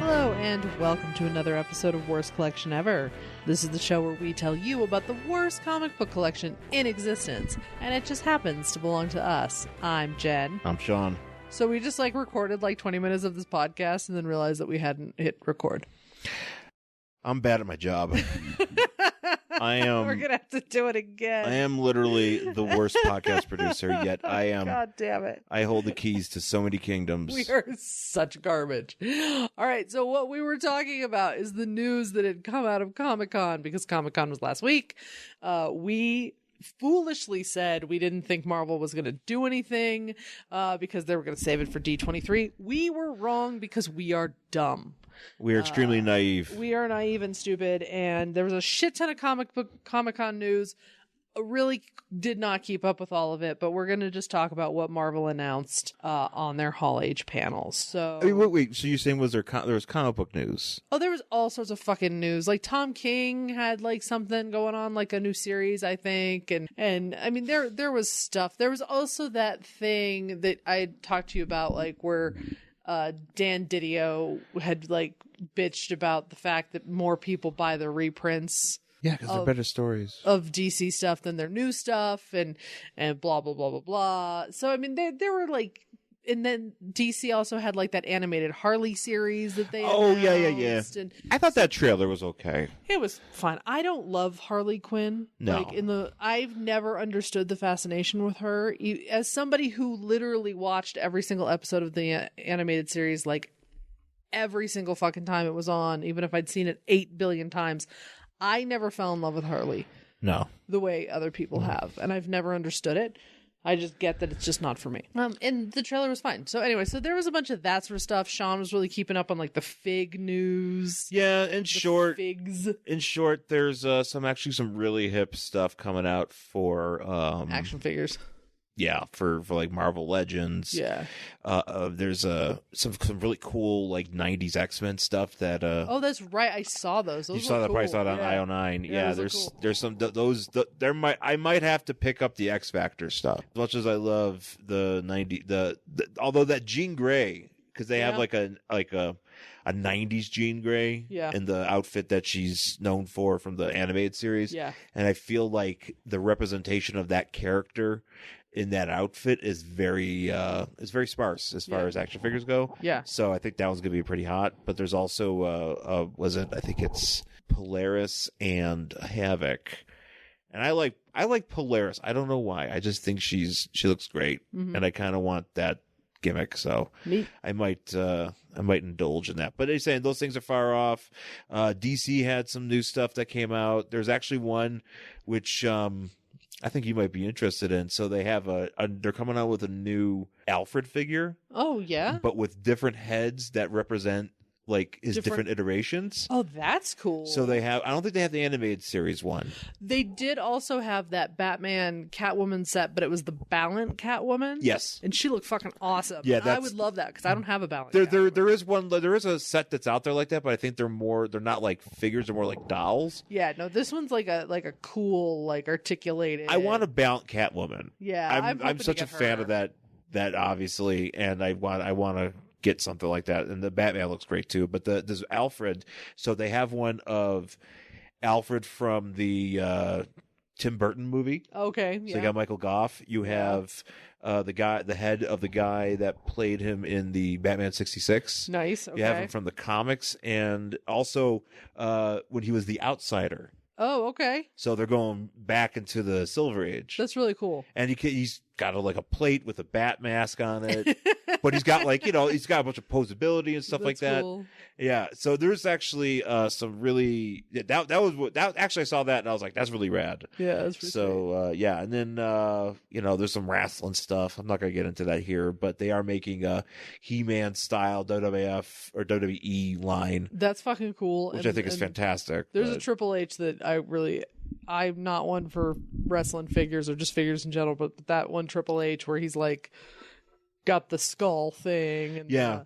Hello, and welcome to another episode of Worst Collection Ever. This is the show where we tell you about the worst comic book collection in existence, and it just happens to belong to us. I'm Jen. I'm Sean. So we just recorded 20 minutes of this podcast and then realized that we hadn't hit record. I'm bad at my job. I am. We're gonna have to do it again. I am literally the worst podcast producer, yet I am. God damn it. I hold the keys to so many kingdoms. We are such garbage. All right, so what we were talking about is the news that had come out of Comic-Con, because Comic-Con was last week. We foolishly said we didn't think Marvel was going to do anything because they were going to save it for D23. We were wrong because we are dumb. We are extremely naive. We are naive and stupid, and there was a shit ton of Comic-Con news. I really did not keep up with all of it, but we're going to just talk about what Marvel announced on their Hall H panels. So, I mean, wait. So you're saying there was comic book news? Oh, there was all sorts of fucking news. Tom King had something going on, a new series, I think, and I mean there was stuff. There was also that thing that I talked to you about, where Dan Didio had bitched about the fact that more people buy their reprints. Yeah, because they're better stories of DC stuff than their new stuff, and blah blah blah blah blah. So I mean, they were and then DC also had that animated Harley series that they announced, And I thought that trailer was okay. It was fine. I don't love Harley Quinn. No, I've never understood the fascination with her. As somebody who literally watched every single episode of the animated series, every single fucking time it was on, even if I'd seen it 8 billion times, I never fell in love with Harley. No. The way other people have. And I've never understood it. I just get that it's just not for me. And the trailer was fine. So anyway, so there was a bunch of that sort of stuff. Sean was really keeping up on the fig news. Yeah, figs. In short, there's some really hip stuff coming out for action figures. Yeah, for Marvel Legends. Yeah. There's some really cool 90s X-Men stuff that oh, that's right. I saw those. You saw that cool. price out on IO9. Yeah, there's some I might have to pick up the X Factor stuff. As much as I love the 90 although that Jean Grey, because they have a 90s Jean Grey in the outfit that she's known for from the animated series. Yeah. And I feel like the representation of that character in that outfit is very sparse as far as action figures go. Yeah. So I think that one's gonna be pretty hot. But there's also I think it's Polaris and Havoc. And I like Polaris. I don't know why. I just think she looks great. Mm-hmm. And I kinda want that gimmick, so I might indulge in that. But they're saying those things are far off. DC had some new stuff that came out. There's actually one which I think you might be interested in. So they have they're coming out with a new Alfred figure. Oh yeah, but with different heads that represent his different iterations. Oh, that's cool. So they have, I don't think they have the animated series one. They did also have that Batman Catwoman set, but it was the Ballant Catwoman. Yes. And she looked fucking awesome. Yeah, I would love that because I don't have a Ballant. There is a set that's out there like that, but I think they're not figures, they're more dolls. Yeah, no, this one's like a cool, articulated. I want a Ballant Catwoman. Yeah. I'm such a fan of that obviously, and I want to get something like that, and the Batman looks great too. But this Alfred, so they have one of Alfred from the Tim Burton movie. Okay, yeah. So you got Michael Goff. You have the head of the guy that played him in the Batman 66. Nice. Okay. You have him from the comics, and also when he was the Outsider. Oh, okay. So they're going back into the Silver Age. That's really cool. And he's got a plate with a bat mask on it, but he's got he's got a bunch of posability and stuff like that. Cool. Yeah. So there's actually some really actually I saw that and I was like, that's really rad. Yeah, that's pretty sweet. Yeah, and then there's some wrestling stuff. I'm not gonna get into that here, but they are making a He-Man style WWF or WWE line. That's fucking cool, which I think is fantastic. There's a Triple H that I'm not one for wrestling figures or just figures in general, but that one Triple H where he's got the skull thing. And, yeah.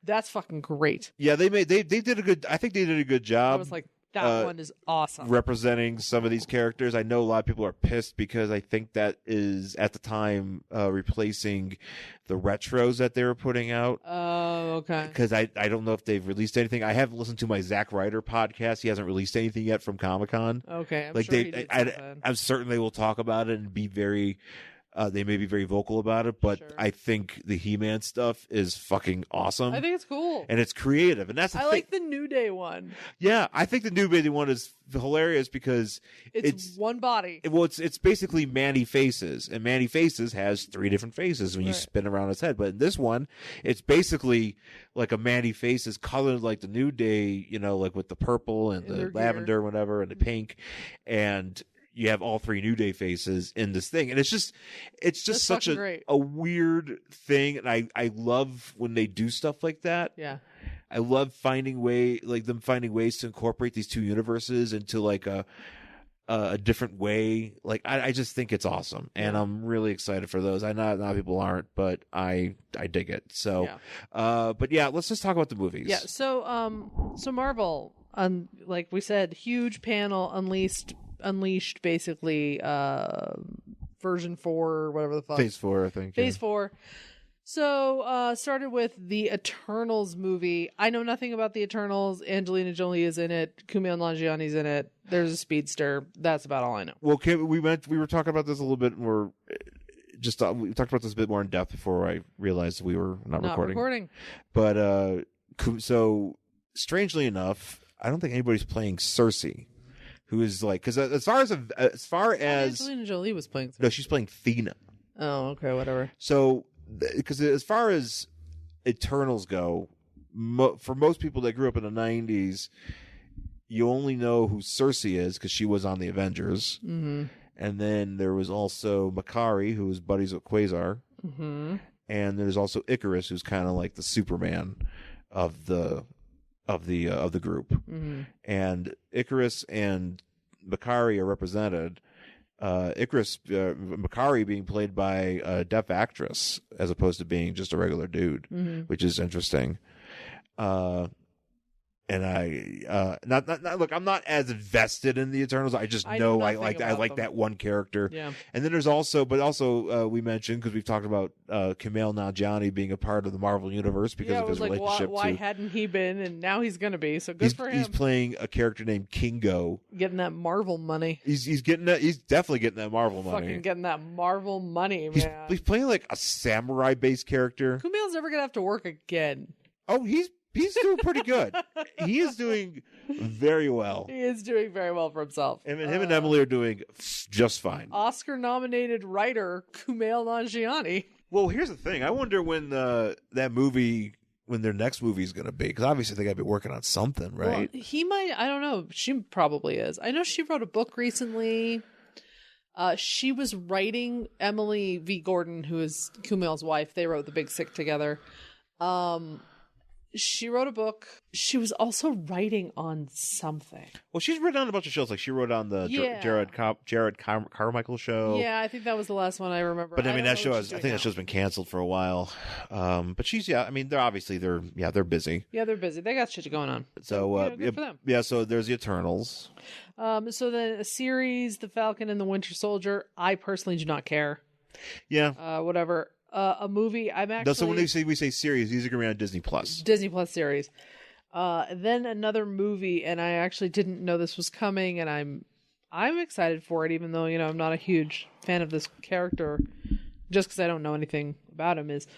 That's fucking great. Yeah, they did a good. I think they did a good job. It was That one is awesome. representing some of these characters. I know a lot of people are pissed because I think that is at the time replacing the retros that they were putting out. Oh, okay. Because I don't know if they've released anything. I haven't listened to my Zack Ryder podcast. He hasn't released anything yet from Comic-Con. Okay, I'm like sure he did something. I'm certain they will talk about it and be very. They may be very vocal about it, but Sure. I think the He-Man stuff is fucking awesome. I think it's cool. And it's creative, and that's the I thing. like the New Day one. Yeah, I think the New Baby one is hilarious because It's one body. it's basically Manny Faces, and Manny Faces has 3 different faces when you Right. spin around his head. But in this one, it's basically like a Manny Faces colored like the New Day, like with the purple and In the their lavender, gear. whatever, and the pink, and you have all 3 New Day faces in this thing, and it's just That's such fucking great. a weird thing, and I love when they do stuff like that. Yeah. I love finding ways to incorporate these 2 universes into like a different way. Like I just think it's awesome, and Yeah. I'm really excited for those. I know a lot of people aren't, but I dig it. So, but yeah, let's just talk about the movies. Yeah. So Marvel, like we said, huge panel unleashed basically version 4, whatever the fuck. Phase 4, I think. Phase 4. So started with the Eternals movie. I know nothing about the Eternals. Angelina Jolie is in it. Kumail Nanjiani's in it. There's a speedster. That's about all I know. Well, Kim, we were talking about this a little bit more. We talked about this a bit more in depth before I realized we were not recording. But so strangely enough, I don't think anybody's playing Cersei, who is like, because as far as Angelina Jolie was playing. no, she's playing Thena. Oh, okay, whatever. So, because as far as Eternals go, for most people that grew up in the 90s, you only know who Cersei is because she was on the Avengers. Mm-hmm. And then there was also Makari, who was buddies with Quasar. Mm-hmm. And there's also Icarus, who's kind of like the Superman of the group. Mm-hmm. And Icarus and Makari are represented. Makari being played by a deaf actress as opposed to being just a regular dude, Mm-hmm. which is interesting. And I look, I'm not as invested in the Eternals. I just know I like them. that one character. Yeah. And then there's also we mentioned, because we've talked about Kumail Nanjiani being a part of the Marvel universe because of his relationship why to. hadn't he been? And now he's gonna be. So good for him. He's playing a character named Kingo. Getting that Marvel money. He's getting that. He's definitely getting that Marvel money. Fucking getting that Marvel money, man. He's playing like a samurai-based character. Kumail's never gonna have to work again. Oh, he's doing pretty good. He is doing very well. He is doing very well for himself. Him and Emily are doing just fine. Oscar-nominated writer Kumail Nanjiani. Well, here's the thing. I wonder when when their next movie is going to be, because obviously they got to be working on something, right? Well, he might. I don't know. She probably is. I know she wrote a book recently. She was writing Emily V. Gordon, who is Kumail's wife. They wrote The Big Sick together. She wrote a book. She was also writing on something. Well, she's written on a bunch of shows. Like she wrote on the Jared Carmichael show. Yeah, I think that was the last one I remember. But I mean, that show I that show's been canceled for a while. But I mean, they're busy. Yeah, they're busy. They got shit going on. So good for them. Yeah, so there's the Eternals. So then a series, The Falcon and the Winter Soldier. I personally do not care. Yeah. Whatever. A movie. I'm actually. So when we say series, these are going to be on Disney Plus. Disney Plus series. Then another movie, and I actually didn't know this was coming, and I'm excited for it, even though I'm not a huge fan of this character, just because I don't know anything about him. Is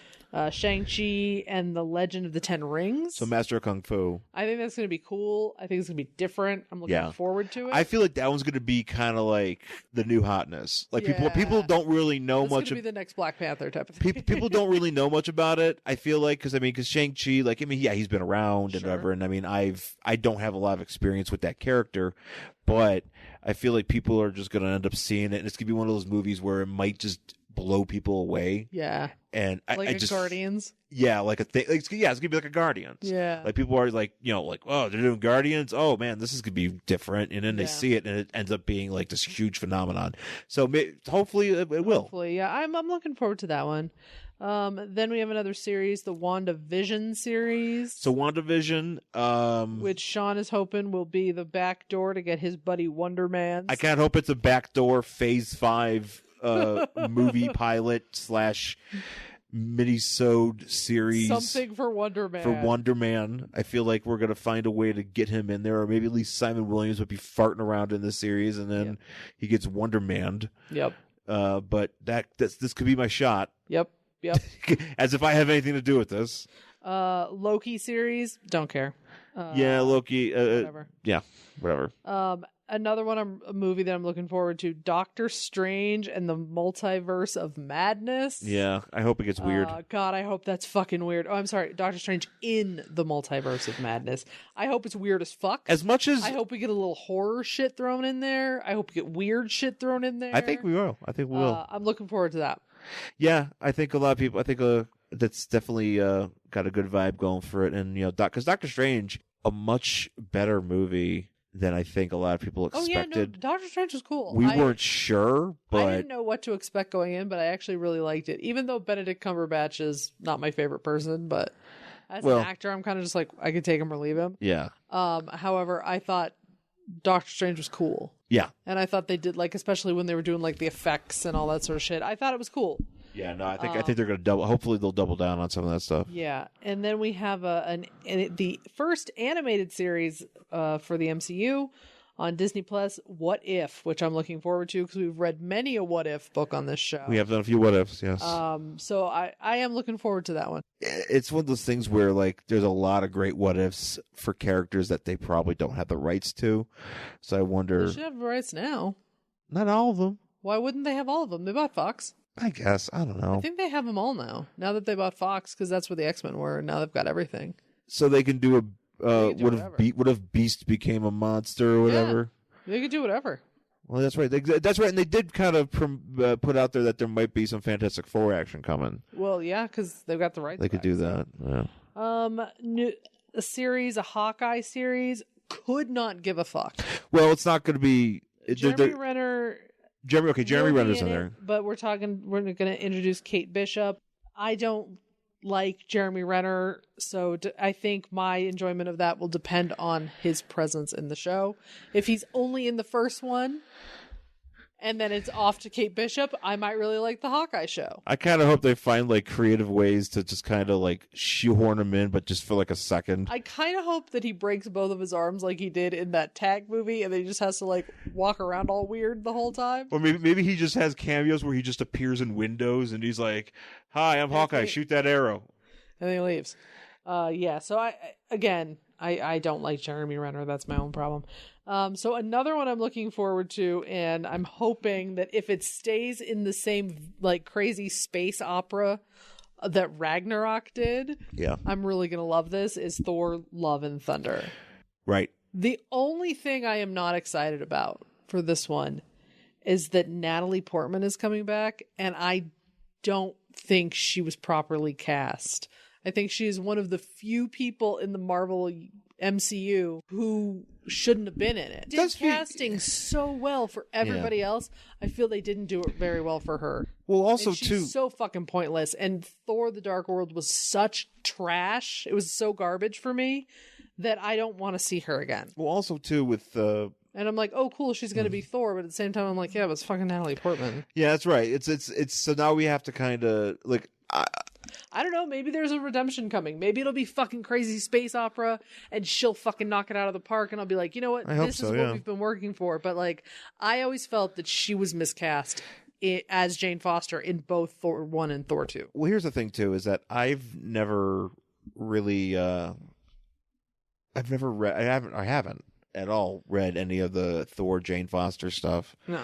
Shang-Chi and the Legend of the Ten Rings. So Master of Kung Fu. I think that's going to be cool. I think it's going to be different. I'm looking forward to it. I feel like that one's going to be kind of like the new hotness. Like people don't really know much. It's going to be the next Black Panther type of thing. People don't really know much about it. I feel like because Shang-Chi, he's been around and whatever, and I mean I don't have a lot of experience with that character, but I feel like people are just going to end up seeing it, and it's going to be one of those movies where it might just blow people away. Yeah. And I just Guardians. Yeah, like a thing. It's gonna be like a Guardians. Yeah. Like people are like, oh, they're doing Guardians. Oh man, this is gonna be different. And then they see it, and it ends up being like this huge phenomenon. So hopefully it will. Hopefully, yeah. I'm looking forward to that one. Then we have another series, the WandaVision series. So WandaVision, which Sean is hoping will be the back door to get his buddy Wonder Man. I can't hope it's a backdoor Phase 5 movie pilot / mini-sode series. Something for Wonder Man. I feel like we're going to find a way to get him in there, or maybe at least Simon Williams would be farting around in this series, and then he gets Wonder Man. Yep. But this could be my shot. Yep. As if I have anything to do with this. Loki series, don't care. Loki. Whatever. Yeah, whatever. Another one, a movie that I'm looking forward to, Doctor Strange and the Multiverse of Madness. Yeah, I hope it gets weird. God, I hope that's fucking weird. Oh, I'm sorry, Doctor Strange in the Multiverse of Madness. I hope it's weird as fuck. As much as I hope we get a little horror shit thrown in there. I hope we get weird shit thrown in there. I think we will. I'm looking forward to that. Yeah, I think a lot of people. I think that's definitely got a good vibe going for it, and because Doctor Strange, a much better movie than I think a lot of people expected. Oh yeah, no, Doctor Strange was cool. We weren't sure, but I didn't know what to expect going in, but I actually really liked it. Even though Benedict Cumberbatch is not my favorite person, but as an actor, I'm kind of just like I could take him or leave him. Yeah. However, I thought Doctor Strange was cool. Yeah. And I thought they did especially when they were doing the effects and all that sort of shit. I thought it was cool. Yeah, no, I think they're going to double. Hopefully, they'll double down on some of that stuff. Yeah, and then we have the first animated series for the MCU on Disney Plus, What If, which I'm looking forward to because we've read many a What If book on this show. We have done a few What Ifs, yes. So I am looking forward to that one. It's one of those things where there's a lot of great What Ifs for characters that they probably don't have the rights to. So I wonder. They should have the rights now. Not all of them. Why wouldn't they have all of them? They bought Fox. I guess. I don't know. I think they have them all now that they bought Fox, because that's where the X-Men were, and now they've got everything. So they can do what if Beast became a monster or whatever? Yeah, they could do whatever. Well, that's right. That's right. And they did kind of put out there that there might be some Fantastic Four action coming. Well, yeah, because they've got the rights. They could do that. Yeah. A Hawkeye series, could not give a fuck. Well, it's not going to be Jeremy Renner. Jeremy Renner's in there. But we're going to introduce Kate Bishop. I don't like Jeremy Renner, so I think my enjoyment of that will depend on his presence in the show. If he's only in the first one, and then it's off to Kate Bishop, I might really like the Hawkeye show. I kind of hope they find creative ways to just kind of shoehorn him in, but just for a second. I kind of hope that he breaks both of his arms like he did in that Tag movie, and then he just has to walk around all weird the whole time. Or maybe he just has cameos where he just appears in windows and he's like, "Hi, I'm Hawkeye. Shoot that arrow," and then he leaves. So I don't like Jeremy Renner. That's my own problem. So another one I'm looking forward to, and I'm hoping that if it stays in the same crazy space opera that Ragnarok did, I'm really gonna love this, is Thor: Love and Thunder. Right. The only thing I am not excited about for this one is that Natalie Portman is coming back, and I don't think she was properly cast. I think she is one of the few people in the Marvel MCU who shouldn't have been in it. Did casting so well for everybody else. I feel they didn't do it very well for her. Well, also and she's so fucking pointless. And Thor: The Dark World was such trash. It was so garbage for me that I don't want to see her again. Well, also too with and I'm like, oh, cool, she's going to be Thor. But at the same time, I'm like, yeah, but it's fucking Natalie Portman. Yeah, that's right. It's so now we have to kind of I don't know. Maybe there's a redemption coming. Maybe it'll be fucking crazy space opera, and she'll fucking knock it out of the park. And I'll be like, you know what? This is what we've been working for. But I always felt that she was miscast as Jane Foster in both Thor 1 and Thor 2. Well, here's the thing too: is that I've never really, I haven't at all read any of the Thor Jane Foster stuff. No.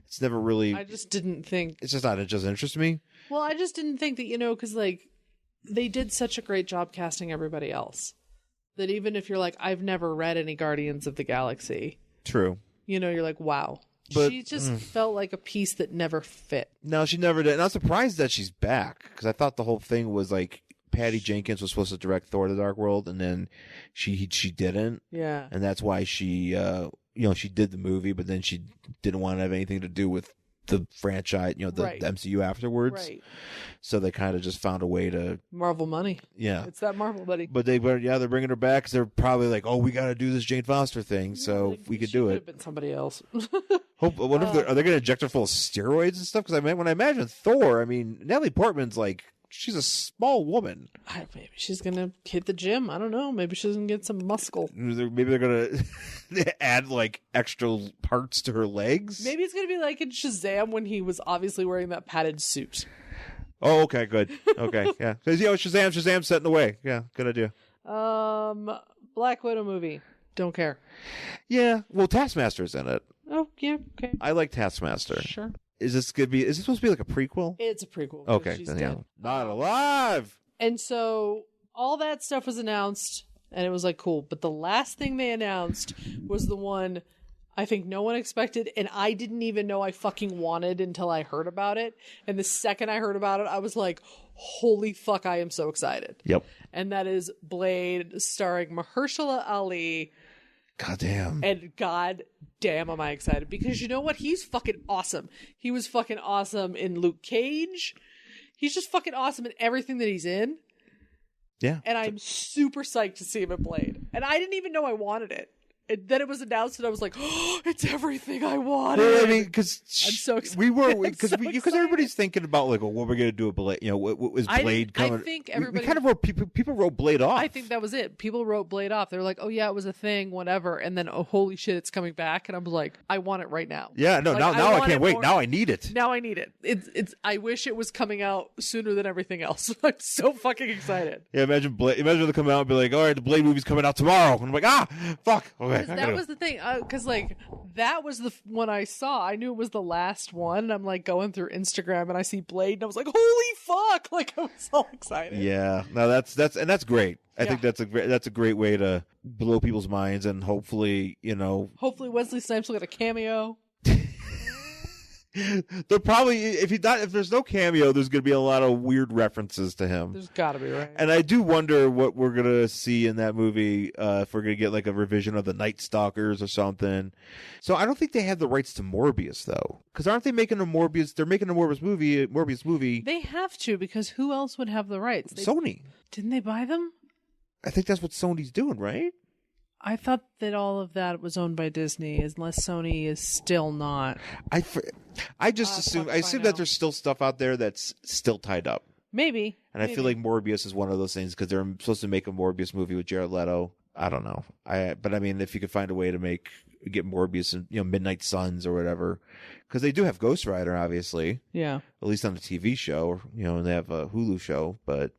It's never really. I just didn't think. It's just not. It just interests me. Well, I just didn't think that, because they did such a great job casting everybody else that even if you're like, I've never read any Guardians of the Galaxy. True. You're like, wow. But she just felt like a piece that never fit. No, she never did. And I'm surprised that she's back, because I thought the whole thing was Patty Jenkins was supposed to direct Thor: The Dark World, and then she didn't. Yeah. And that's why she she did the movie, but then she didn't want to have anything to do with the franchise, the MCU afterwards. Right. So they kind of just found a way to Marvel money. Yeah, it's that Marvel money. But they're bringing her back because they're probably like, oh, we got to do this Jane Foster thing, so we could do it. Could have been somebody else. What if are they going to inject her full of steroids and stuff? Because when I imagine Thor, Natalie Portman's like, she's a small woman. Maybe she's gonna hit the gym. I don't know. Maybe she's gonna get some muscle. Maybe they're gonna add like extra parts to her legs. Maybe it's gonna be like in Shazam when he was obviously wearing that padded suit. Oh, okay, good. Okay, yeah. Because Shazam's set in the way. Yeah, good idea. Black Widow movie. Don't care. Yeah. Well, Taskmaster's in it. Oh yeah. Okay. I like Taskmaster. Sure. Is this supposed to be like a prequel? It's a prequel. Okay, she's then, dead. Not alive. And so all that stuff was announced, and it was like cool. But the last thing they announced was the one I think no one expected, and I didn't even know I fucking wanted until I heard about it. And the second I heard about it, I was like, holy fuck, I am so excited. Yep. And that is Blade starring Mahershala Ali. God damn. And god damn am I excited. Because you know what? He's fucking awesome. He was fucking awesome in Luke Cage. He's just fucking awesome in everything that he's in. Yeah. And I'm super psyched to see him in Blade. And I didn't even know I wanted it. And then it was announced, and I was like, "Oh, it's everything I wanted." Well, because I'm so excited. Because everybody's thinking about like, well, what we're gonna do with Blade? What is Blade coming? I think everybody we kind of wrote people wrote Blade off. I think that was it. People wrote Blade off. They were like, "Oh yeah, it was a thing, whatever." And then, oh holy shit, it's coming back. And I was like, "I want it right now." Yeah, no, like, now I can't wait. Now I need it. Now I need it. It's. I wish it was coming out sooner than everything else. I'm so fucking excited. Yeah, imagine Blade. Imagine they come out and be like, "All right, the Blade movie's coming out tomorrow," and I'm like, fuck. Okay, that was the thing. Because like that was the one I saw. I knew it was the last one. And I'm like going through Instagram and I see Blade and I was like, holy fuck! Like I was all excited. Yeah, no, that's great. I think that's a great way to blow people's minds, and hopefully hopefully Wesley Snipes will get a cameo. They'll probably if there's no cameo, there's going to be a lot of weird references to him. There's got to be, right? And I do wonder what we're going to see in that movie. If we're going to get like a revision of the Night Stalkers or something. So I don't think they have the rights to Morbius though, because aren't they making a Morbius? They're making a Morbius movie. They have to, because who else would have the rights? Sony. Didn't they buy them? I think that's what Sony's doing, right? I thought that all of that was owned by Disney, unless Sony is still not. I just assume that there's still stuff out there that's still tied up. Maybe. And I feel like Morbius is one of those things because they're supposed to make a Morbius movie with Jared Leto. I don't know. But if you could find a way to get Morbius in Midnight Suns or whatever, because they do have Ghost Rider, obviously. Yeah. At least on the TV show, and they have a Hulu show. But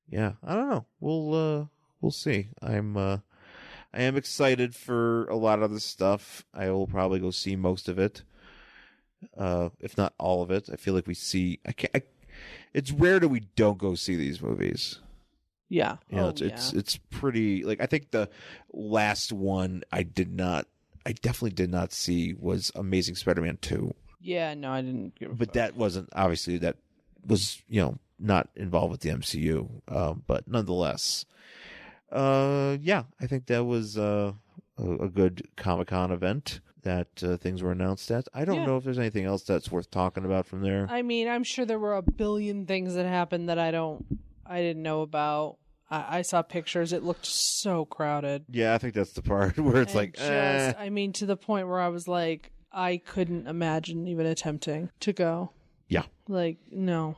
yeah, I don't know. We'll see. I am excited for a lot of this stuff. I will probably go see most of it, if not all of it. I feel like we see. It's rare that we don't go see these movies. Yeah, it's pretty. Like I think the last one I definitely did not see was Amazing Spider-Man 2. Yeah, no, I didn't. But that wasn't obviously that was not involved with the MCU. But nonetheless. I think that was a good Comic-Con event that things were announced at. I don't know if there's anything else that's worth talking about from there. I'm sure there were a billion things that happened that I didn't know about. I saw pictures. It looked so crowded. Yeah, I think that's the part where it's to the point where I was like, I couldn't imagine even attempting to go. Yeah. Like, no.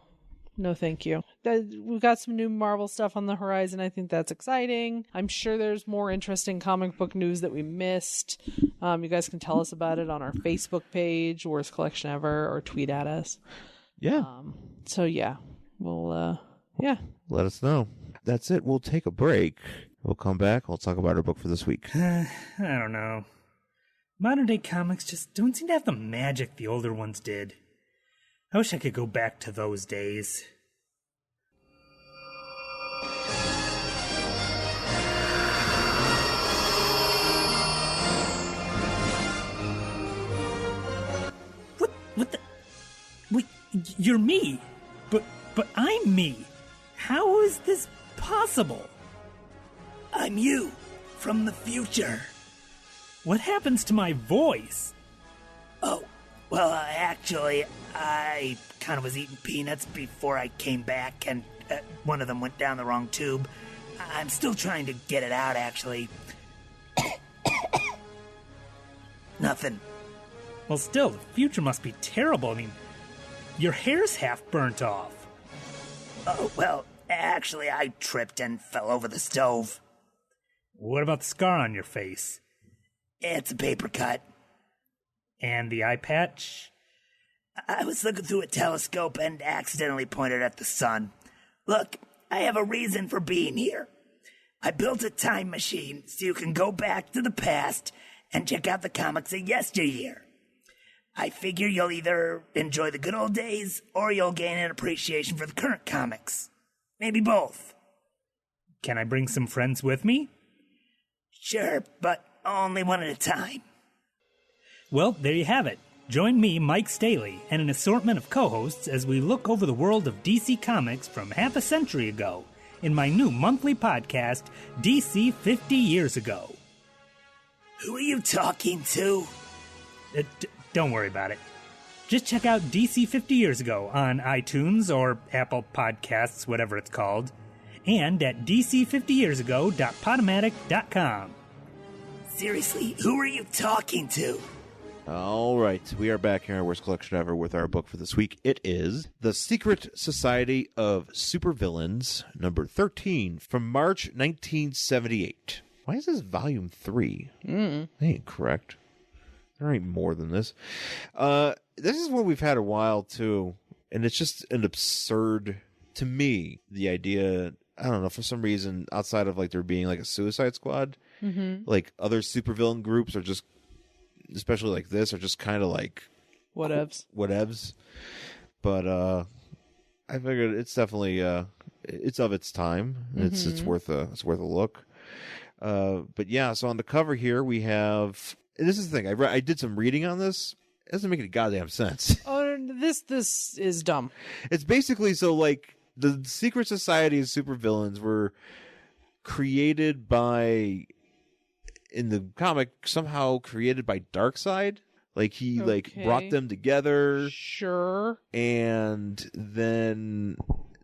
No, thank you. We've got some new Marvel stuff on the horizon. I think that's exciting. I'm sure there's more interesting comic book news that we missed. You guys can tell us about it on our Facebook page, Worst Collection Ever, or tweet at us. Yeah. We'll, let us know. That's it. We'll take a break. We'll come back. We'll talk about our book for this week. I don't know. Modern day comics just don't seem to have the magic the older ones did. I wish I could go back to those days. What the? Wait, you're me. But I'm me. How is this possible? I'm you, from the future. What happens to my voice? Oh, Well, actually, I kind of was eating peanuts before I came back, and one of them went down the wrong tube. I'm still trying to get it out, actually. Nothing. Well, still, the future must be terrible. I mean, your hair's half burnt off. Oh, well, actually, I tripped and fell over the stove. What about the scar on your face? It's a paper cut. And the eye patch? I was looking through a telescope and accidentally pointed at the sun. Look, I have a reason for being here. I built a time machine so you can go back to the past and check out the comics of yesteryear. I figure you'll either enjoy the good old days or you'll gain an appreciation for the current comics. Maybe both. Can I bring some friends with me? Sure, but only one at a time. Well, there you have it. Join me, Mike Staley, and an assortment of co-hosts as we look over the world of DC Comics from half a century ago in my new monthly podcast, DC 50 Years Ago. Who are you talking to? Don't worry about it. Just check out DC 50 Years Ago on iTunes or Apple Podcasts, whatever it's called, and at dc50yearsago.podomatic.com. Seriously, who are you talking to? All right, we are back here in our worst collection ever with our book for this week. It is The Secret Society of Supervillains, number 13, from March 1978. Why is this volume 3? That ain't correct. There ain't more than this. This is one we've had a while, too, and it's just an absurd, to me, the idea, I don't know, for some reason, outside of like there being like a Suicide Squad, like other supervillain groups are just, especially like this, are just kind of like whatevs. But I figured it's definitely it's of its time. It's worth a look. But yeah, so on the cover here we have, and this is the thing, I did some reading on this. It doesn't make any goddamn sense. Oh, this is dumb. It's basically, so like the secret society of supervillains were created by, in the comic, somehow created by Darkseid. Like he like brought them together. Sure. And then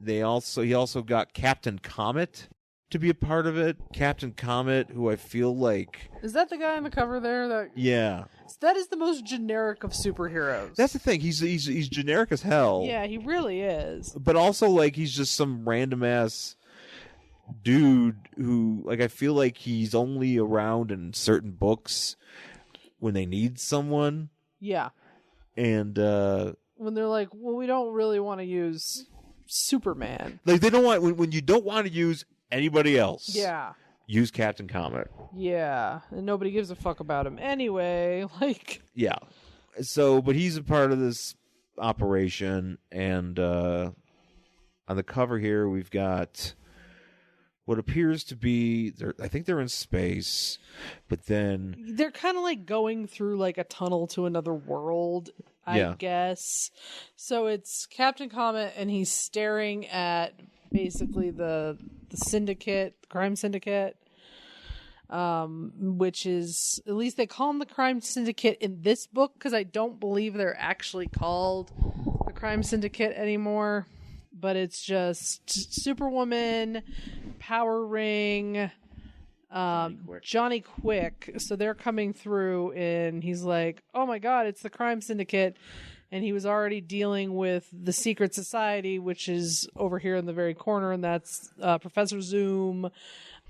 he also got Captain Comet to be a part of it. Captain Comet, who I feel like, is that the guy on the cover there? Yeah. That is the most generic of superheroes. That's the thing. He's generic as hell. Yeah, he really is. But also, like, he's just some random ass dude who, like, I feel like he's only around in certain books when they need someone. Yeah. And when they're like, well, we don't really want to use Superman. Like, they don't want, when you don't want to use anybody else. Yeah. Use Captain Comet. Yeah. And nobody gives a fuck about him anyway. Like. Yeah. So, but he's a part of this operation, and on the cover here we've got what appears to be, I think they're in space, but then they're kind of like going through like a tunnel to another world, I guess. So it's Captain Comet, and he's staring at basically the Syndicate, the crime syndicate, which is, at least they call them the crime syndicate in this book, because I don't believe they're actually called the crime syndicate anymore. But it's just Superwoman, Power Ring, Johnny Quick. So they're coming through, and he's like, oh my god, it's the crime syndicate. And he was already dealing with the secret society, which is over here in the very corner, and that's Professor Zoom,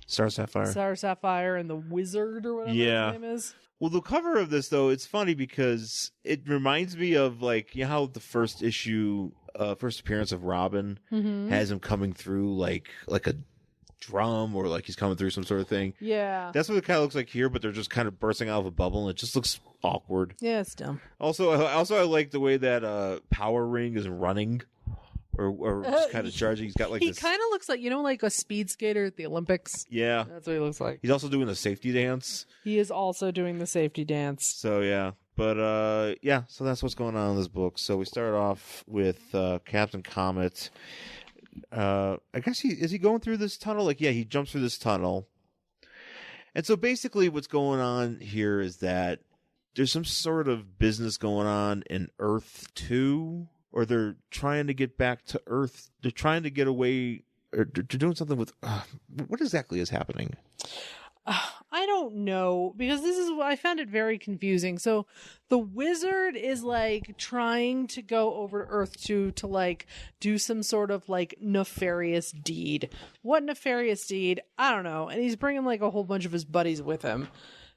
Star Sapphire, and the Wizard, or whatever his name is. Well, the cover of this, though, it's funny because it reminds me of, like, you know how the first issue, first appearance of Robin has him coming through like a drum, or like he's coming through some sort of thing. Yeah. That's what it kind of looks like here, but they're just kind of bursting out of a bubble, and it just looks awkward. Yeah, it's dumb. Also, I like the way that Power Ring is running. Or just kind of charging. He's got like he kind of looks like, you know, like a speed skater at the Olympics. Yeah. That's what he looks like. He's also doing the safety dance. He is also doing the safety dance. So, yeah. But, so that's what's going on in this book. So we start off with Captain Comet. I guess is he going through this tunnel? Like, yeah, he jumps through this tunnel. And so basically what's going on here is that there's some sort of business going on in Earth 2, or they're trying to get back to Earth. They're trying to get away, or they're doing something with. What exactly is happening? I don't know, because this is I found it very confusing. So the wizard is like trying to go over to Earth 2 to like do some sort of like nefarious deed. What nefarious deed? I don't know. And he's bringing like a whole bunch of his buddies with him.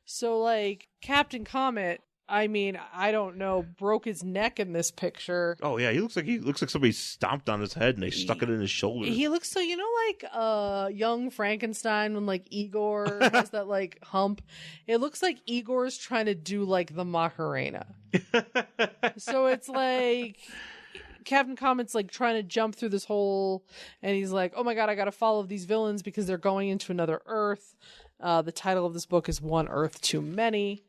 So like Captain Comet, I mean, I don't know, broke his neck in this picture. Oh yeah, he looks like somebody stomped on his head and they stuck it in his shoulder. He looks so, like young Frankenstein when like Igor has that like hump. It looks like Igor's trying to do like the Macarena. So it's like Captain Comet's like trying to jump through this hole, and he's like, "Oh my god, I got to follow these villains because they're going into another Earth." The title of this book is One Earth Too Many.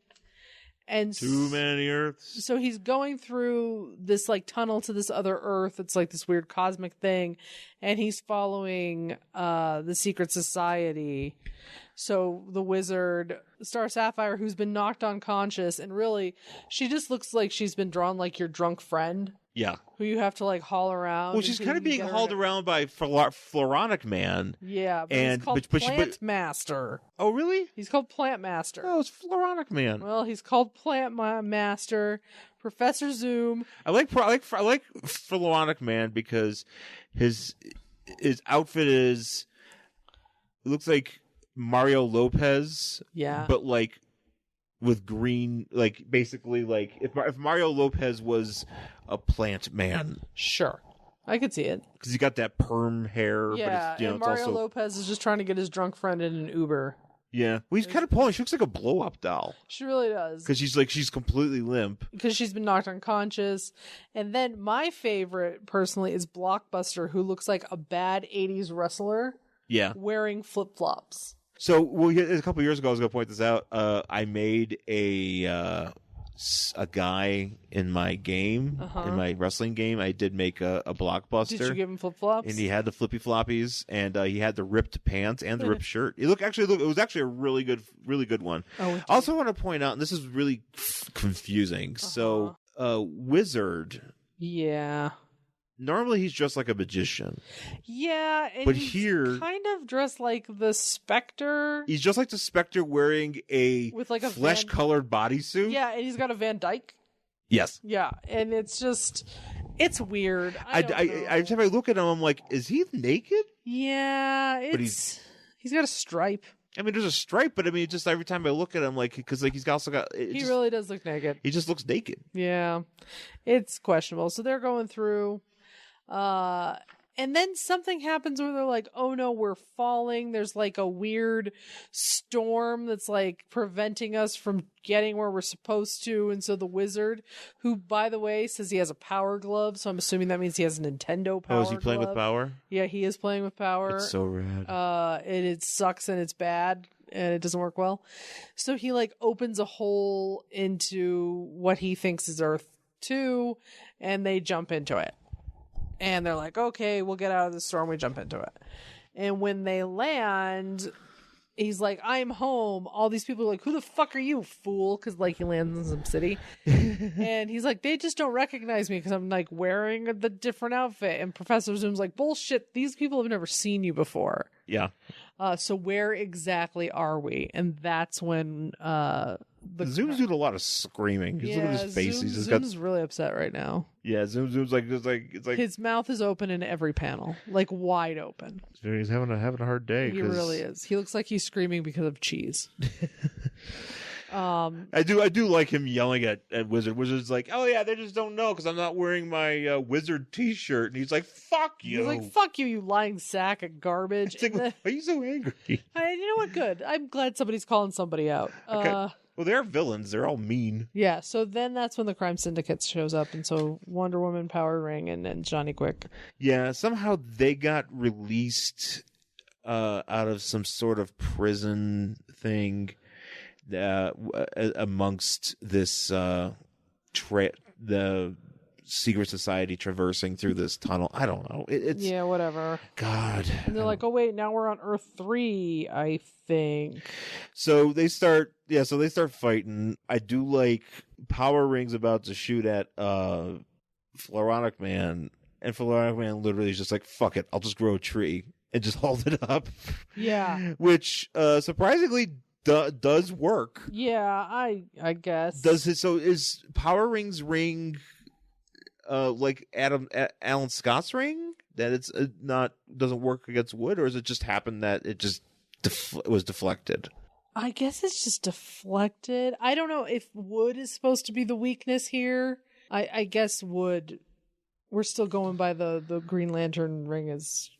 And too many Earths. So he's going through this like tunnel to this other Earth. It's like this weird cosmic thing, and he's following the secret society. So the wizard, Star Sapphire, who's been knocked unconscious, and really she just looks like she's been drawn like your drunk friend. Yeah. Who you have to like haul around. Well, she's kind of being hauled around by Floronic Man. Yeah, but he's called Plant Master. Oh, really? He's called Plant Master. Oh, it's Floronic Man. Well, he's called Plant Master. Professor Zoom. I like Floronic Man because his outfit is, it looks like Mario Lopez. Yeah. But like with green, like basically like if Mario Lopez was a plant man. Sure. I could see it. Because he got that perm hair. Yeah, but it's, and Mario Lopez is just trying to get his drunk friend in an Uber. Yeah. Well, he's kind of pulling. She looks like a blow-up doll. She really does. Because she's completely limp. Because she's been knocked unconscious. And then my favorite, personally, is Blockbuster, who looks like a bad 80s wrestler. Yeah. Wearing flip-flops. So, a couple of years ago, I was going to point this out. I made a guy in my game, in my wrestling game. I did make a Blockbuster. Did you give him flip-flops? And he had the flippy floppies, and he had the ripped pants and the ripped shirt. It was actually a really good one. Oh, also, I want to point out, and this is really confusing. So, Wizard. Yeah. Normally, he's dressed like a magician. Yeah, but here kind of dressed like the Spectre. He's just like the Spectre wearing with like a flesh-colored bodysuit. Yeah, and he's got a Van Dyke. Yes. Yeah, and it's weird. Every time I look at him, I'm like, is he naked? Yeah, he's got a stripe. I mean, there's a stripe, but I mean, just every time I look at him, like, because like he's also got. He really does look naked. He just looks naked. Yeah, it's questionable. So they're going through. And then something happens where they're like, oh no, we're falling. There's like a weird storm that's like preventing us from getting where we're supposed to. And so the wizard, who by the way says he has a power glove, so I'm assuming that means he has a Nintendo power glove. Oh, is he playing with power? Yeah, he is playing with power. It's so rad. It sucks and it's bad and it doesn't work well. So he like opens a hole into what he thinks is Earth 2 and they jump into it. And they're like, okay, we'll get out of the storm. We jump into it. And when they land, he's like, I'm home. All these people are like, who the fuck are you, fool? Because, like, he lands in some city. And he's like, they just don't recognize me because I'm, like, wearing the different outfit. And Professor Zoom's like, bullshit. These people have never seen you before. Yeah. So where exactly are we? And that's when Zoom's doing a lot of screaming. Just look at his face. Zoom's really upset right now. Yeah, Zoom's like it's like his mouth is open in every panel, like wide open. He's having a hard day. He really is. He looks like he's screaming because of cheese. I do like him yelling at Wizard. Wizard's like, oh yeah, they just don't know because I'm not wearing my Wizard T-shirt, and he's like, fuck you. He's like, fuck you, you lying sack of garbage. Like, why are you so angry? You know what? Good. I'm glad somebody's calling somebody out. Okay. Well, they're villains. They're all mean. Yeah. So then that's when the crime syndicate shows up, and so Wonder Woman, Power Ring, and Johnny Quick. Yeah. Somehow they got released out of some sort of prison thing. Amongst this the secret society traversing through this tunnel. I don't know. It's yeah, whatever. God. And they're like, oh wait, now we're on Earth 3, I think. So they start yeah, so they start fighting. I do like Power Ring's about to shoot at Floronic Man, and Floronic Man literally is just like, fuck it, I'll just grow a tree and just hold it up. Yeah. Which surprisingly does work. Yeah, I guess. Is Power Ring's ring like Alan Scott's ring, that it's not doesn't work against wood, or is it just happened that it just was deflected? I guess it's just deflected. I don't know if wood is supposed to be the weakness here. I guess wood. We're still going by the Green Lantern ring is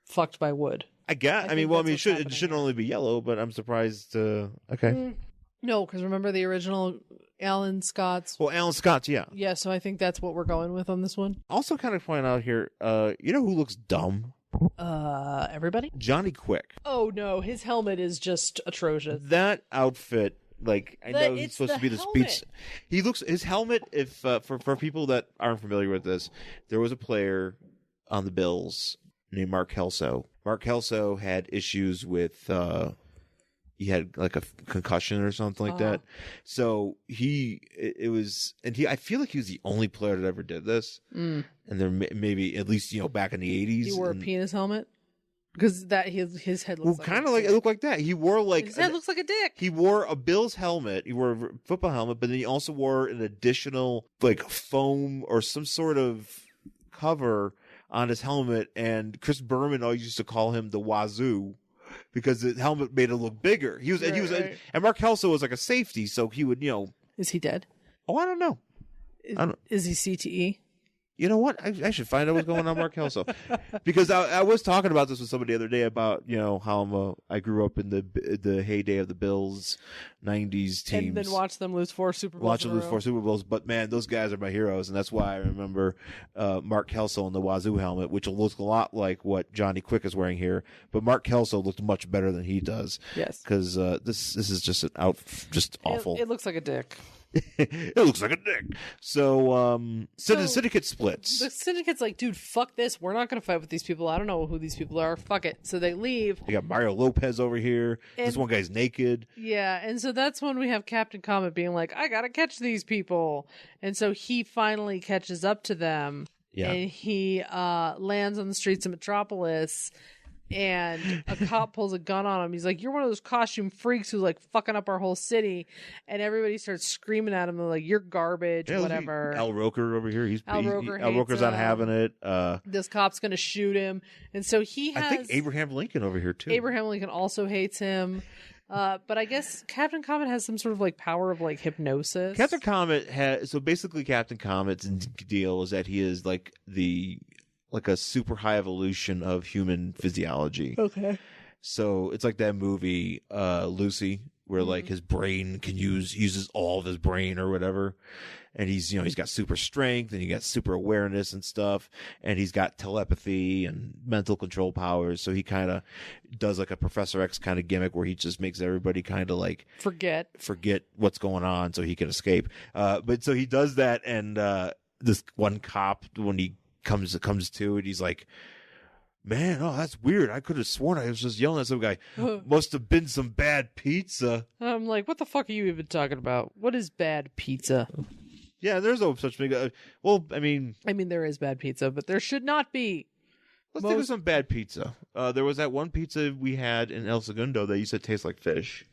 fucked by wood. I guess. I mean, it shouldn't only be yellow, but I'm surprised. Okay. No, because remember the original Alan Scott's. Well, Alan Scott's, yeah. Yeah, so I think that's what we're going with on this one. Also, kind of point out here, you know who looks dumb? Everybody? Johnny Quick. Oh no, his helmet is just atrocious. That outfit, like, I know he's supposed to be the speech. He looks, his helmet, if for people that aren't familiar with this, there was a player on the Bills named Mark Kelso. Mark Kelso had issues with he had like a concussion or something like that. So I feel like he was the only player that ever did this. And there maybe at least, back in the 80s. He wore a penis helmet? Because his head looks like kind of like it looked like that. He wore like his head looks like a dick. He wore a Bills helmet. He wore a football helmet, but then he also wore an additional like foam or some sort of cover on his helmet. And Chris Berman always used to call him the Wazoo, because the helmet made it look bigger. And Mark Kelso was like a safety, so he would, Is he dead? Oh, I don't know. Is he CTE? You know what? I should find out what's going on, Mark Kelso, because I was talking about this with somebody the other day about how I grew up in the heyday of the Bills '90s teams, and then watch them lose 4 Super Bowls. But man, those guys are my heroes, and that's why I remember Mark Kelso in the Wazoo helmet, which looks a lot like what Johnny Quick is wearing here. But Mark Kelso looked much better than he does. Yes, because this is just just awful. It looks like a dick. It looks like a dick. So the Syndicate splits. The Syndicate's like, dude, fuck this. We're not going to fight with these people. I don't know who these people are. Fuck it. So they leave. You got Mario Lopez over here. This one guy's naked. Yeah, and so that's when we have Captain Comet being like, I got to catch these people. And so he finally catches up to them. Yeah. And he lands on the streets of Metropolis. And a cop pulls a gun on him. He's like, you're one of those costume freaks who's like fucking up our whole city. And everybody starts screaming at him. They're like, you're garbage, whatever. Al Roker over here. Al Roker's not having it. This cop's going to shoot him. And so he has... I think Abraham Lincoln over here too. Abraham Lincoln also hates him. But I guess Captain Comet has some sort of like power of like hypnosis. Captain Comet's deal is that he is like a super high evolution of human physiology. Okay. So it's like that movie, Lucy, where like his brain uses all of his brain or whatever. And he's got super strength and he got super awareness and stuff. And he's got telepathy and mental control powers. So he kind of does like a Professor X kind of gimmick where he just makes everybody kind of like forget what's going on so he can escape. But so he does that. And, this one cop, when he comes to it, he's like, man, that's weird. I could have sworn I was just yelling at some guy. Must have been some bad pizza. I'm like, what the fuck are you even talking about? What is bad pizza? Yeah, there's no such thing. I mean, there is bad pizza, but there should not be. Let's think of some bad pizza. There was that one pizza we had in El Segundo that you said tastes like fish.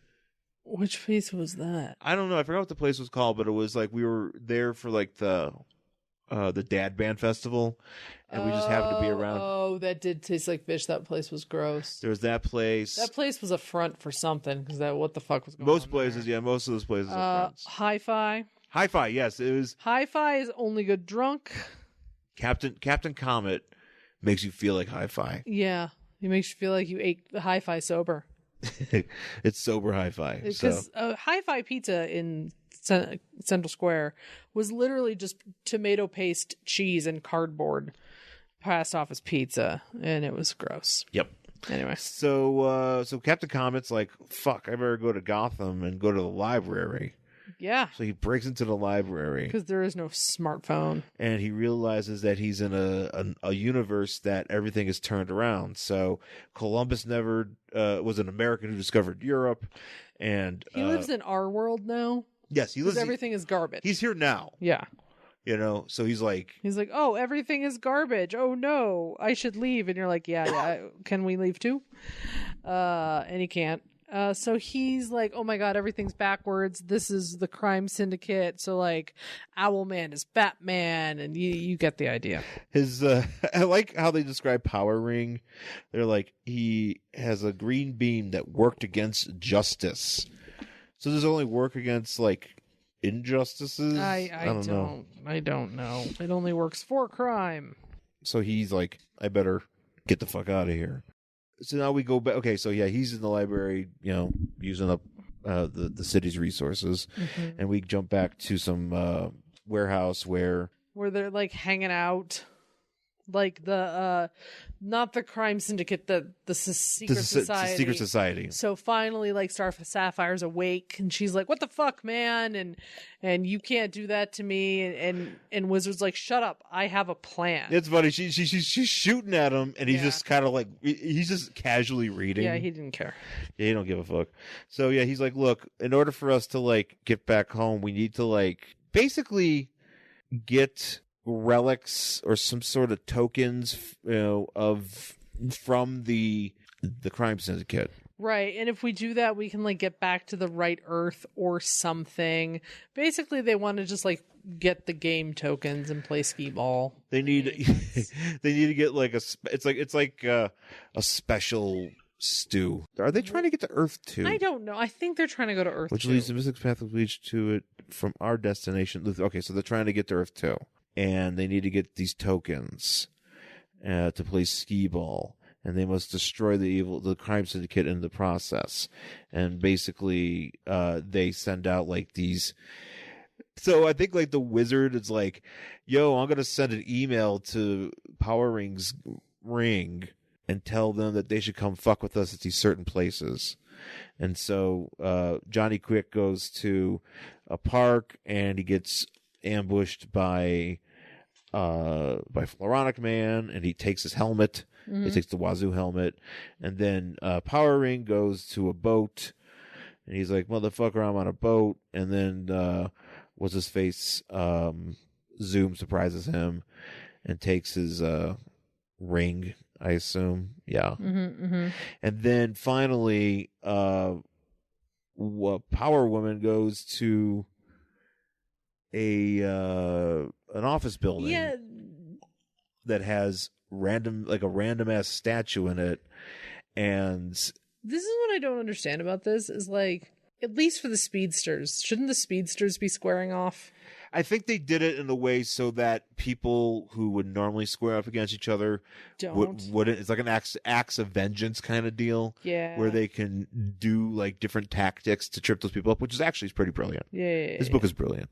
Which pizza was that? I don't know. I forgot what the place was called, but it was like we were there for like the Dad Band Festival, and we just happened to be around. Oh, that did taste like fish. That place was gross. There was that place. That place was a front for something, because what the fuck was going on? Most of those places are fronts. Hi-Fi. Hi-Fi, yes, it was. Hi-Fi is only good drunk. Captain Comet makes you feel like Hi-Fi. Yeah, it makes you feel like you ate Hi-Fi sober. It's sober Hi-Fi. Because Hi-Fi pizza in Central Square was literally just tomato paste, cheese, and cardboard passed off as pizza, and it was gross. Yep. Anyway, so Captain Comet's like, fuck, I better go to Gotham and go to the library. Yeah. So he breaks into the library because there is no smartphone, and he realizes that he's in a universe that everything is turned around. So Columbus never was an American who discovered Europe. And he lives in our world now. Yes, he lives. Everything is garbage. He's here now. Yeah. So he's like, oh, everything is garbage. Oh no, I should leave. And you're like, yeah. Can we leave too? And he can't. So he's like, oh my God, everything's backwards. This is the crime syndicate. So like Owlman is Batman, and you get the idea. I like how they describe Power Ring. They're like, he has a green beam that worked against justice. So does it only work against like injustices? I don't know. I don't know. It only works for crime. So he's like, I better get the fuck out of here. So now we go back. Okay, so yeah, he's in the library, using up the city's resources, and we jump back to some warehouse where they're like hanging out, like the not the crime syndicate, the secret society. Secret society. So finally, like Star Sapphire's awake, and she's like, "What the fuck, man?" And you can't do that to me. And Wizard's like, "Shut up! I have a plan." It's funny. She's shooting at him, and he's just kind of like he's just casually reading. Yeah, he didn't care. Yeah, he don't give a fuck. So yeah, he's like, "Look, in order for us to like get back home, we need to like basically get relics or some sort of tokens, from the crime syndicate." Right, and if we do that, we can like get back to the right Earth or something. Basically, they want to just like get the game tokens and play skee ball. They need to get like it's like a special stew. Are they trying to get to Earth too? I don't know. I think they're trying to go to Earth, which leads the mystic path which leads to it from our destination. Okay, so they're trying to get to Earth too, and they need to get these tokens to play skee ball. And they must destroy the crime syndicate in the process. And basically, they send out like these. So I think like the wizard is like, yo, I'm going to send an email to Power Ring's ring and tell them that they should come fuck with us at these certain places. And so Johnny Quick goes to a park and he gets ambushed by Floronic Man, and he takes his helmet. He takes the Wazoo helmet, and then Power Ring goes to a boat, and he's like, "Motherfucker, I'm on a boat." And then what's his face? Zoom surprises him and takes his ring, I assume. Yeah. And then finally, Power Woman goes to an office building that has a random ass statue in it. And this is what I don't understand about this is like, at least for the speedsters, shouldn't the speedsters be squaring off? I think they did it in a way so that people who would normally square up against each other wouldn't. It's like an acts of vengeance kind of deal. Yeah. Where they can do like different tactics to trip those people up, which is actually pretty brilliant. Yeah. This book is brilliant.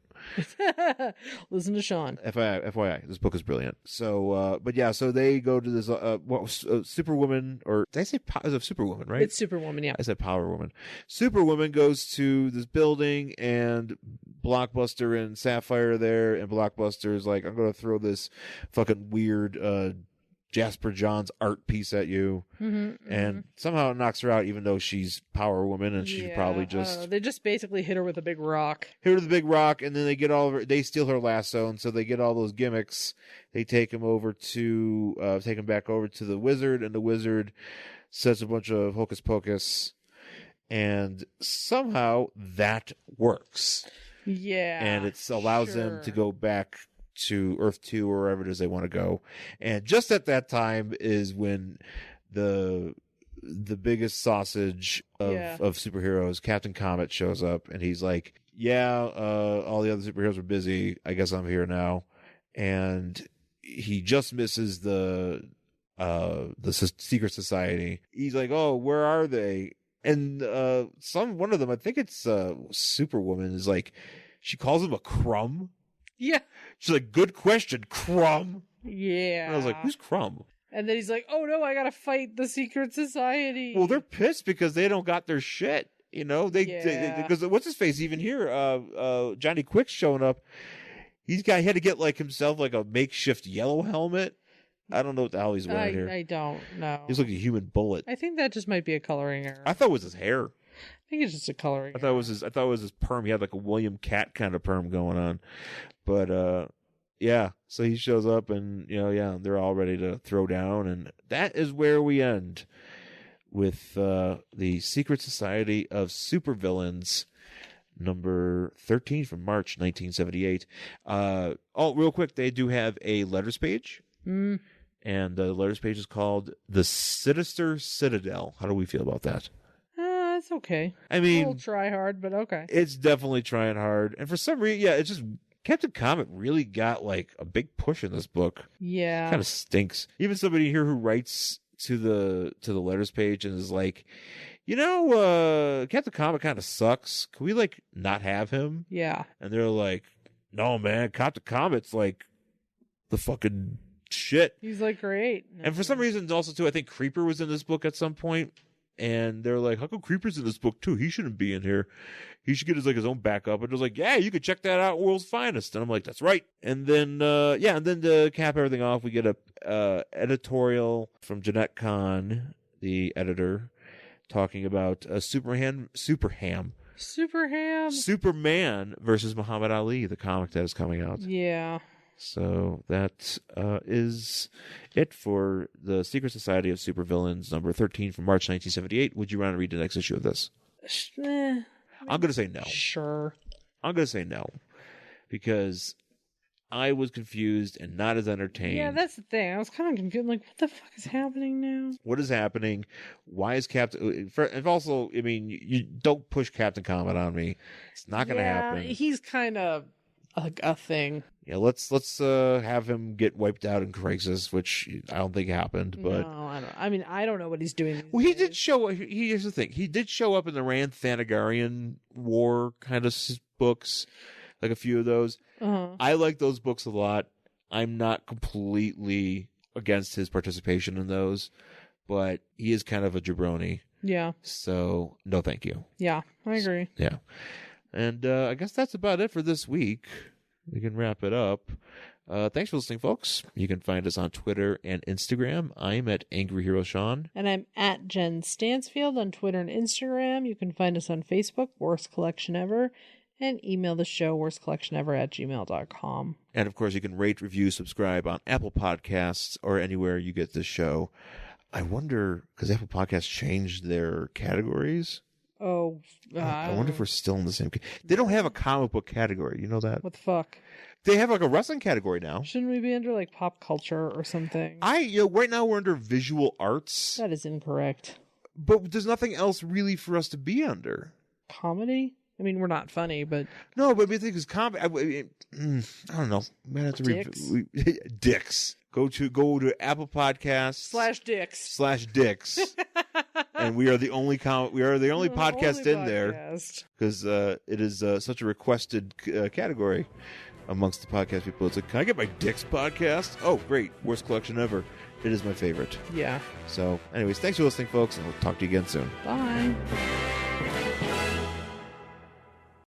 Listen to Sean. FYI, this book is brilliant. So, but yeah, so they go to this, Superwoman, or did I say it's Superwoman, right? It's Superwoman, yeah. I said Power Woman. Superwoman goes to this building, and Blockbuster and Sapphire are there, and Blockbuster is like, I'm going to throw this fucking weird, Jasper Johns art piece at you, and somehow it knocks her out, even though she's Power Woman, and she probably just they just basically hit her with a big rock. Hit her with a big rock, and then they get they steal her lasso, and so they get all those gimmicks. They take him back over to the wizard, and the wizard says a bunch of hocus pocus, and somehow that works. Yeah, and it allows them to go back to Earth 2 or wherever it is they want to go. And just at that time is when the biggest sausage of superheroes, Captain Comet, shows up, and he's like, all the other superheroes were busy. I guess I'm here now. And he just misses the secret society. He's like, oh, where are they? And one of them, I think it's Superwoman, is like, she calls him a crumb. Yeah. She's like, good question, crumb. Yeah. And I was like, who's crumb? And then he's like, oh no, I gotta fight the secret society. Well, they're pissed because they don't got their shit. Because what's his face even here? Johnny Quick's showing up. He had to get like himself like a makeshift yellow helmet. I don't know what the hell he's wearing here. I don't know. He's like a human bullet. I think that just might be a coloring error. I thought it was his hair. think it's just a coloring. I thought it was his perm. He had like a William Cat kind of perm going on. But yeah, so he shows up and they're all ready to throw down, and that is where we end with the Secret Society of Supervillains, number 13 from March 1978. Real quick, they do have a letters page. And the letters page is called The Sinister Citadel. How do we feel about that? It's okay. I mean, we'll try hard, but okay. It's definitely trying hard. And for some reason, it's just Captain Comet really got like a big push in this book. Yeah. Kind of stinks. Even somebody here who writes to the letters page and is like, Captain Comet kind of sucks. Can we like not have him? Yeah. And they're like, no, man, Captain Comet's like the fucking shit. He's like great. And for some reason also too, I think Creeper was in this book at some point. And they're like, how come Creeper's in this book too? He shouldn't be in here. He should get his own backup. And it was like, yeah, you could check that out, World's Finest. And I'm like, that's right. And then to cap everything off, we get a editorial from Jeanette Kahn, the editor, talking about Superman versus Muhammad Ali, the comic that is coming out. Yeah. So that is it for the Secret Society of Supervillains, number 13 from March 1978. Would you want to read the next issue of this? I'm going to say no. Sure. I'm going to say no. Because I was confused and not as entertained. Yeah, that's the thing. I was kind of confused. Like, what the fuck is happening now? What is happening? Why is Captain... And also, I mean, you don't push Captain Comet on me. It's not going to happen. He's kind of a thing. Yeah, let's have him get wiped out in Crisis, which I don't think happened. But no, I don't know what he's doing. Well, he did show. Here's the thing: he did show up in the Rand Thanagarian War kind of books, like a few of those. I like those books a lot. I'm not completely against his participation in those, but he is kind of a jabroni. Yeah. So no, thank you. Yeah, I agree. Yeah, and I guess that's about it for this week. We can wrap it up. Thanks for listening, folks. You can find us on Twitter and Instagram. I'm at Angry Hero Sean. And I'm at Jen Stansfield on Twitter and Instagram. You can find us on Facebook, Worst Collection Ever, and email the show, worstcollectionever@gmail.com. And, of course, you can rate, review, subscribe on Apple Podcasts or anywhere you get this show. I wonder, because Apple Podcasts changed their categories. I wonder if we're still in the same. They don't have a comic book category. You know that? What the fuck? They have like a wrestling category now. Shouldn't we be under like pop culture or something? Right now we're under visual arts. That is incorrect. But there's nothing else really for us to be under. Comedy? I mean, we're not funny, but no. But I think it's comedy. I don't know. Might have to Dicks. Dicks. Go to Apple Podcasts /Dicks and we are the only podcast in there because it is such a requested category amongst the podcast people. It's like, can I get my Dicks podcast? Oh, great! Worst collection ever. It is my favorite. Yeah. So, anyways, thanks for listening, folks, and we'll talk to you again soon. Bye.